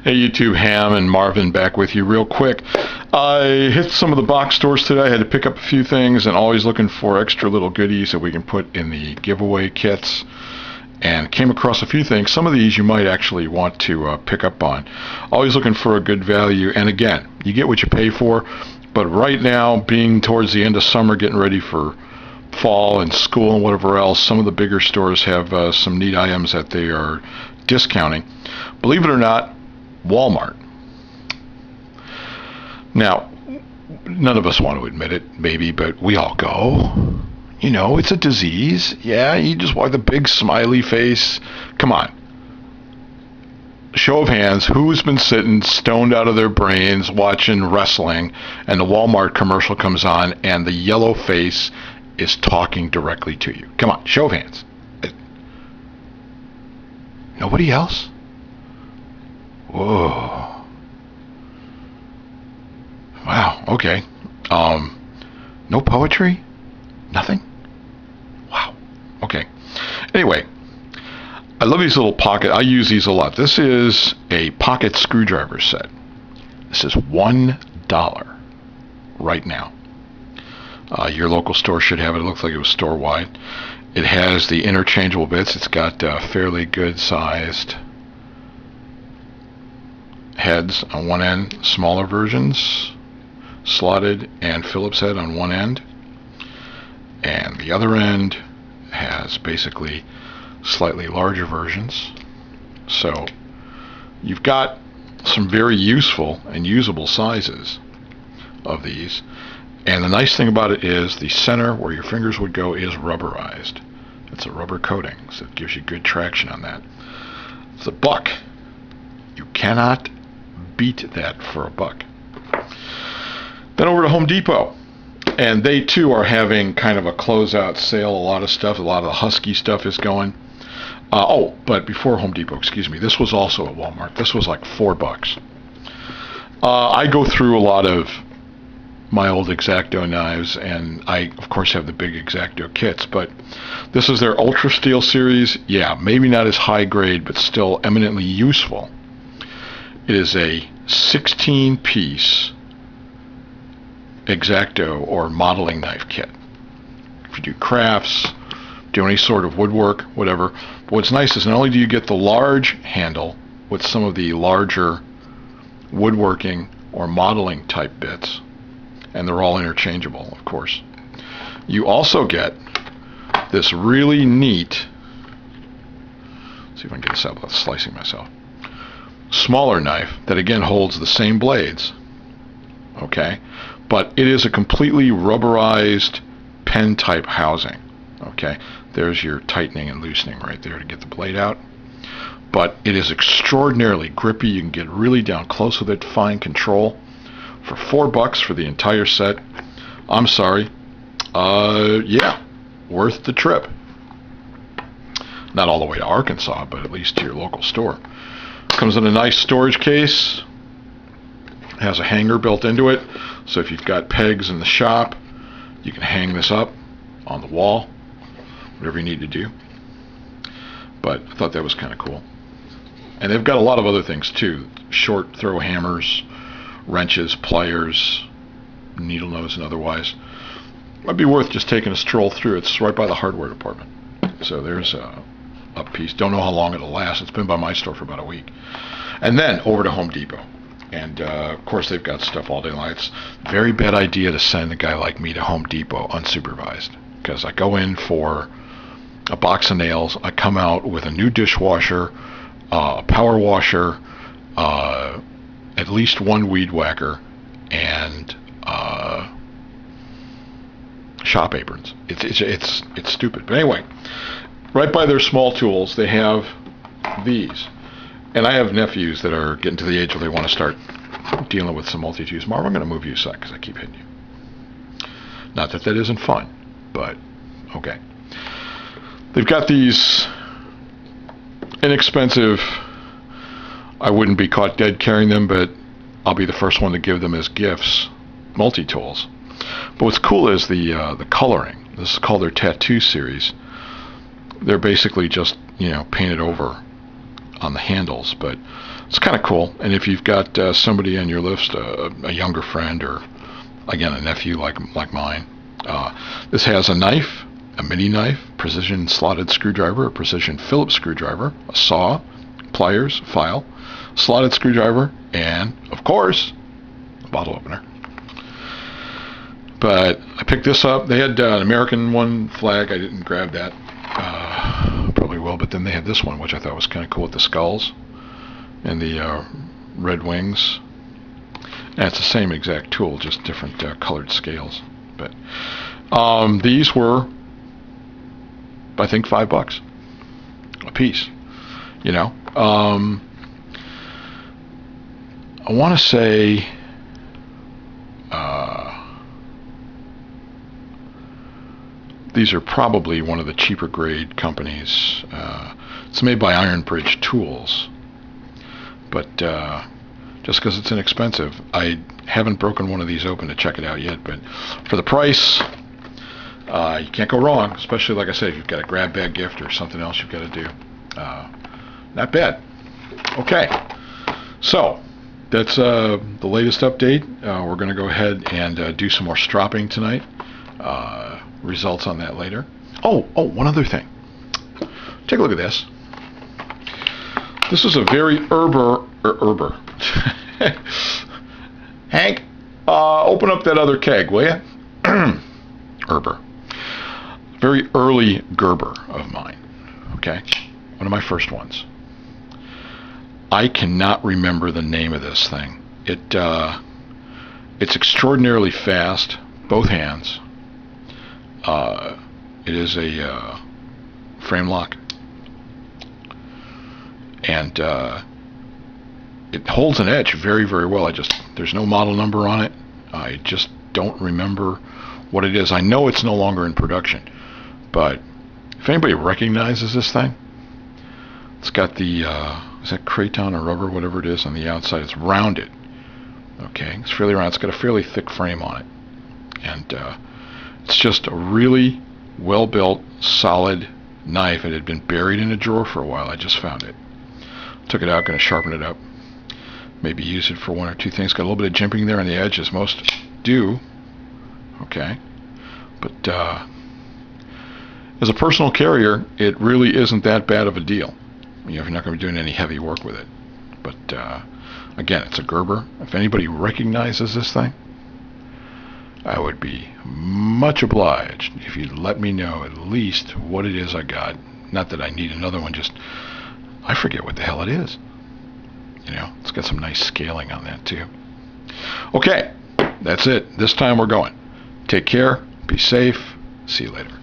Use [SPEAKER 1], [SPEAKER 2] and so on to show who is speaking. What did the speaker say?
[SPEAKER 1] Hey YouTube, Ham and Marvin back with you real quick. I hit some of the box stores today. I had to pick up a few things and always looking for extra little goodies that we can put in the giveaway kits. And came across a few things. Some of these you might actually want to pick up on. Always looking for a good value. And again, you get what you pay for. But right now, being towards the end of summer, getting ready for fall and school and whatever else, some of the bigger stores have some neat items that they are discounting. Believe it or not, Walmart. Now, none of us want to admit it, maybe, but we all go. You know, it's a disease. Yeah, you just want the big smiley face. Come on. Show of hands, who's been sitting stoned out of their brains watching wrestling, and the Walmart commercial comes on, and the yellow face is talking directly to you? Come on, show of hands. Nobody else? Whoa. Wow, okay. No poetry? Nothing? Wow. Okay. Anyway, I love these little pocket. I use these a lot. This is a pocket screwdriver set. This is $1 right now. Your local store should have it. It looks like it was store-wide. It has the interchangeable bits. It's got fairly good-sized heads on one end, smaller versions, slotted and Phillips head on one end, and the other end has basically slightly larger versions. So you've got some very useful and usable sizes of these, and the nice thing about it is the center where your fingers would go is rubberized. It's a rubber coating, so it gives you good traction on that. It's $1. You cannot beat that for $1. Then over to Home Depot, and they too are having kind of a closeout sale. A lot of the Husky stuff is going. But before Home Depot, excuse me, this was also at Walmart. This was like $4. I go through a lot of my old X-Acto knives, and I of course have the big X-Acto kits, but this is their Ultra Steel series. Yeah, maybe not as high grade, but still eminently useful. It is a 16-piece X-Acto or modeling knife kit. If you do crafts, do any sort of woodwork, whatever. But what's nice is not only do you get the large handle with some of the larger woodworking or modeling type bits, and they're all interchangeable, of course. You also get this really neat, let's see if I can get this out without slicing myself, smaller knife that again holds the same blades, okay, but it is a completely rubberized pen type housing. Okay, there's your tightening and loosening right there to get the blade out, but it is extraordinarily grippy. You can get really down close with it, fine control. For $4 for the entire set, I'm sorry, yeah, worth the trip. Not all the way to Arkansas, but at least to your local store. Comes in a nice storage case. Has a hanger built into it, so if you've got pegs in the shop, you can hang this up on the wall, whatever you need to do. But I thought that was kind of cool. And they've got a lot of other things too: short throw hammers, wrenches, pliers, needle nose and otherwise. Might be worth just taking a stroll through. It's right by the hardware department. So there's a piece. Don't know how long it'll last. It's been by my store for about a week. And then over to Home Depot. And of course they've got stuff all day long. It's a very bad idea to send a guy like me to Home Depot unsupervised, because I go in for a box of nails, I come out with a new dishwasher, a power washer, at least one weed whacker, and shop aprons. It's stupid. But anyway, right by their small tools, they have these. And I have nephews that are getting to the age where they want to start dealing with some multi-tools. Marv, I'm going to move you a sec because I keep hitting you. Not that that isn't fun, but okay. They've got these inexpensive, I wouldn't be caught dead carrying them, but I'll be the first one to give them as gifts, multi-tools. But what's cool is the coloring. This is called their tattoo series. They're basically just, painted over on the handles, but It's kind of cool. And if you've got somebody on your list, a younger friend, or again a nephew like mine, this has a knife, a mini knife, precision slotted screwdriver, a precision Phillips screwdriver, a saw, pliers, file, slotted screwdriver, and of course a bottle opener. But I picked this up. They had an American one flag. I didn't grab that. Probably will, but then they had this one, which I thought was kind of cool with the skulls and the red wings. And it's the same exact tool, just different colored scales. But these were, I think, $5 a piece. You know, I want to say these are probably one of the cheaper grade companies. It's made by Iron Bridge Tools, but just because it's inexpensive, I haven't broken one of these open to check it out yet. But for the price, you can't go wrong. Especially, like I said, if you've got a grab bag gift or something else you've got to do. Not bad. Okay, so that's the latest update. We're going to go ahead and do some more stropping tonight. Results on that later. Oh, one other thing. Take a look at this. This is a very herber. Hank, open up that other keg, will you? Herber. Very early Gerber of mine. Okay, one of my first ones. I cannot remember the name of this thing. It's extraordinarily fast, both hands. It is a frame lock, and it holds an edge very, very well. There's no model number on it. I just don't remember what it is. I know it's no longer in production, but if anybody recognizes this thing, it's got the is that Kraton or rubber, whatever it is, on the outside. It's rounded. Okay, it's fairly round. It's got a fairly thick frame on it, and it's just a really well-built, solid knife. It had been buried in a drawer for a while. I just found it. Took it out, going to sharpen it up. Maybe use it for one or two things. Got a little bit of jimping there on the edge, as most do. Okay. But as a personal carrier, it really isn't that bad of a deal. You know, if you're not going to be doing any heavy work with it. But again, it's a Gerber. If anybody recognizes this thing, I would be much obliged if you'd let me know at least what it is I got. Not that I need another one, just I forget what the hell it is. You know, it's got some nice scaling on that too. Okay, that's it. This time we're going. Take care. Be safe. See you later.